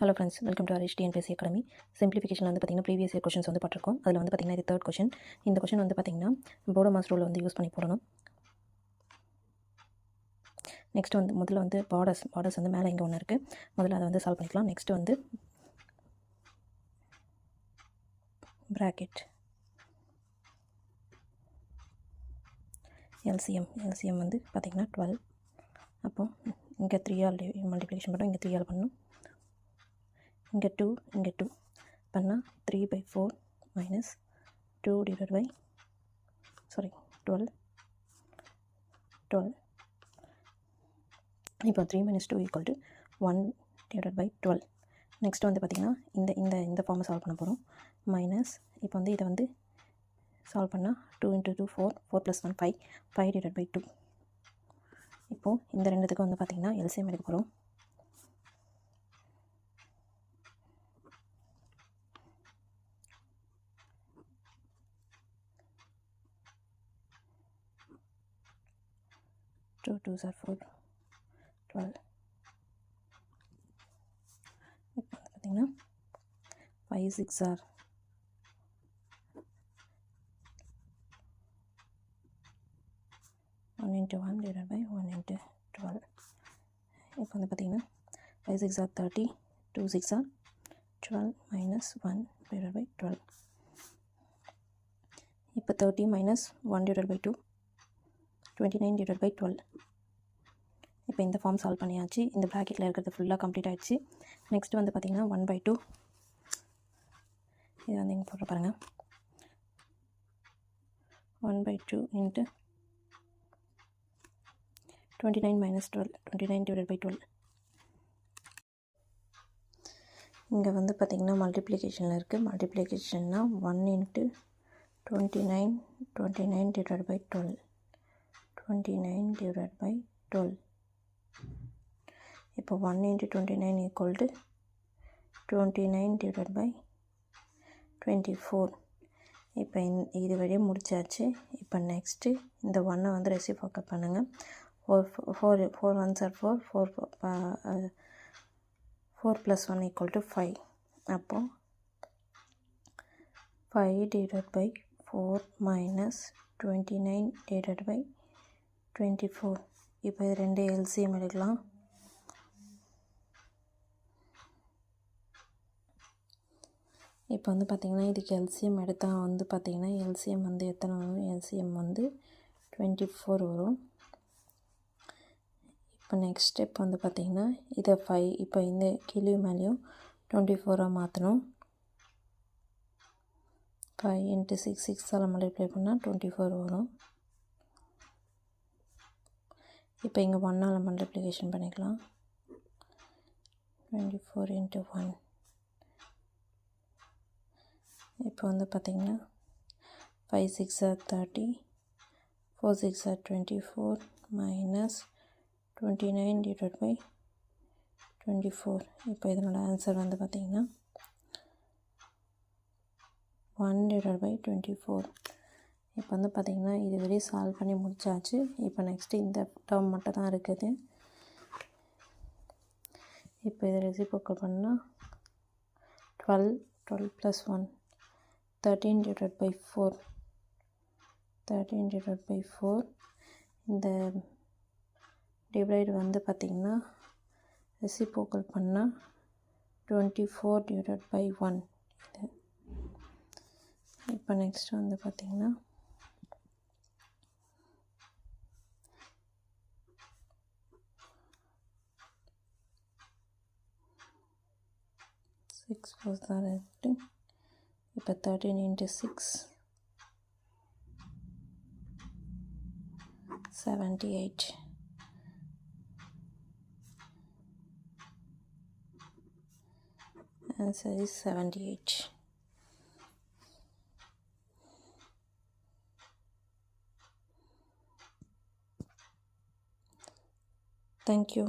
Hello friends, welcome to our HTNPSC Academy. Simplification வந்து பார்த்தீங்கன்னா previous year questions வந்து பார்த்திருக்கோம். அதில் வந்து பார்த்தீங்கன்னா இது third question. இந்த question வந்து பார்த்தீங்கன்னா போடோ மாஸ் ரூல் வந்து யூஸ் பண்ணி போடணும். நெக்ஸ்ட் வந்து முதல்ல வந்து பார்டர்ஸ் வந்து மேலே இங்கே ஒன்று இருக்குது. முதல்ல அதை வந்து சால்வ் பண்ணிக்கலாம். நெக்ஸ்ட் வந்து bracket LCM வந்து பார்த்தீங்கன்னா 12. அப்போ இங்கே 3ஆல் மல்டிப்ளிகேஷன் பண்ணோம், இங்கே 3ஆல் பண்ணணும், இங்கே 2 பண்ணால் 3/4 minus 2 divided by 12. இப்போ 3 minus 2 equal to 1 divided by 12. Next வந்து பார்த்திங்கன்னா இந்த ஃபார்மை சால்வ் பண்ண போகிறோம். மைனஸ் இப்போ வந்து இதை வந்து சால்வ் பண்ணால் 2 into 2 4 plus 1 5 divided by 2. இப்போது இந்த ரெண்டுத்துக்கு வந்து பார்த்திங்கன்னா எல்சிஎம் எடுக்க போகிறோம். Two 2s are 4, 12. இப்போ வந்து பார்த்திங்கன்னா 5 6 are 1 into 1 divided by 1 into 12. இப்போ வந்து பார்த்திங்கன்னா 5 6 are 30, 2 6 are 12 minus 1 divided by 12. இப்போ 30 minus 1 divided by 2 29 divided by 12. இப்போ இந்த ஃபார்ம் சால்வ் பண்ணியாச்சு. இந்த ப்ராக்கெட்டில் இருக்கிறது ஃபுல்லாக கம்ப்ளீட் ஆகிடுச்சு. நெக்ஸ்ட் வந்து பார்த்திங்கன்னா 1/2 இது வந்து இங்கே போட்டு பாருங்கள். 1/2 into 29 minus 12 29 divided by 12. இங்கே வந்து பார்த்திங்கன்னா மல்டிப்ளிகேஷனில் இருக்குது. மல்டிப்ளிகேஷன்னா 1 into 29 divided by 12 29 divided by 12. இப்போ 1 into 29 equal to 29 divided by 24. இப்போ இது வழியே முடிச்சாச்சு. இப்போ நெக்ஸ்ட்டு இந்த 1 வந்து ரெசிப்ரோக்கல் பண்ணுங்கள். 4 1s are 4 plus 1 equal to 5. அப்போது 5 divided by 4 minus 29 divided by 24. இப்போ இது ரெண்டு எல்சிஎம் எடுக்கலாம். இப்போ வந்து பார்த்திங்கன்னா இதுக்கு எல்சிஎம் எடுத்தால் வந்து பார்த்திங்கன்னா எல்சிஎம் வந்து எத்தனை வரும்? எல்சிஎம் வந்து 24 வரும். இப்போ நெக்ஸ்ட் ஸ்டெப் வந்து பார்த்திங்கன்னா இதை 5 இப்போ இந்த கீழே மேலேயும் 24 மாற்றணும். 5 into 6 6ஆல் மல்டிப்ளை பண்ணால் 24 வரும். இப்போ இங்கே 1ஆல் மல்டிப்ளிகேஷன் பண்ணிக்கலாம். 24 into 1. இப்போ வந்து பார்த்திங்கன்னா 5 6 are 30, 4 6 are 24 minus 29 divided by 24. இப்போ இதனோட ஆன்சர் வந்து பார்த்திங்கன்னா 1 divided by 24. இப்போ வந்து பார்த்திங்கன்னா இது வரையும் சால்வ் பண்ணி முடிச்சாச்சு. இப்போ நெக்ஸ்ட்டு இந்த டேர்ம் மட்டும் தான் இருக்குது. இப்போ இதை ரெசிப்ரோக்கல் பண்ணால் 12 plus 1 13 divided by 4 இந்த டிவைட் வந்து பார்த்திங்கன்னா ரெசிப்ரோக்கல் பண்ணால் 24 divided by 1. இப்போ நெக்ஸ்ட் வந்து பார்த்திங்கன்னா 6 4 தான் இருக்குது. இப்போ 13 into 6 78. Answer is 78. Thank you.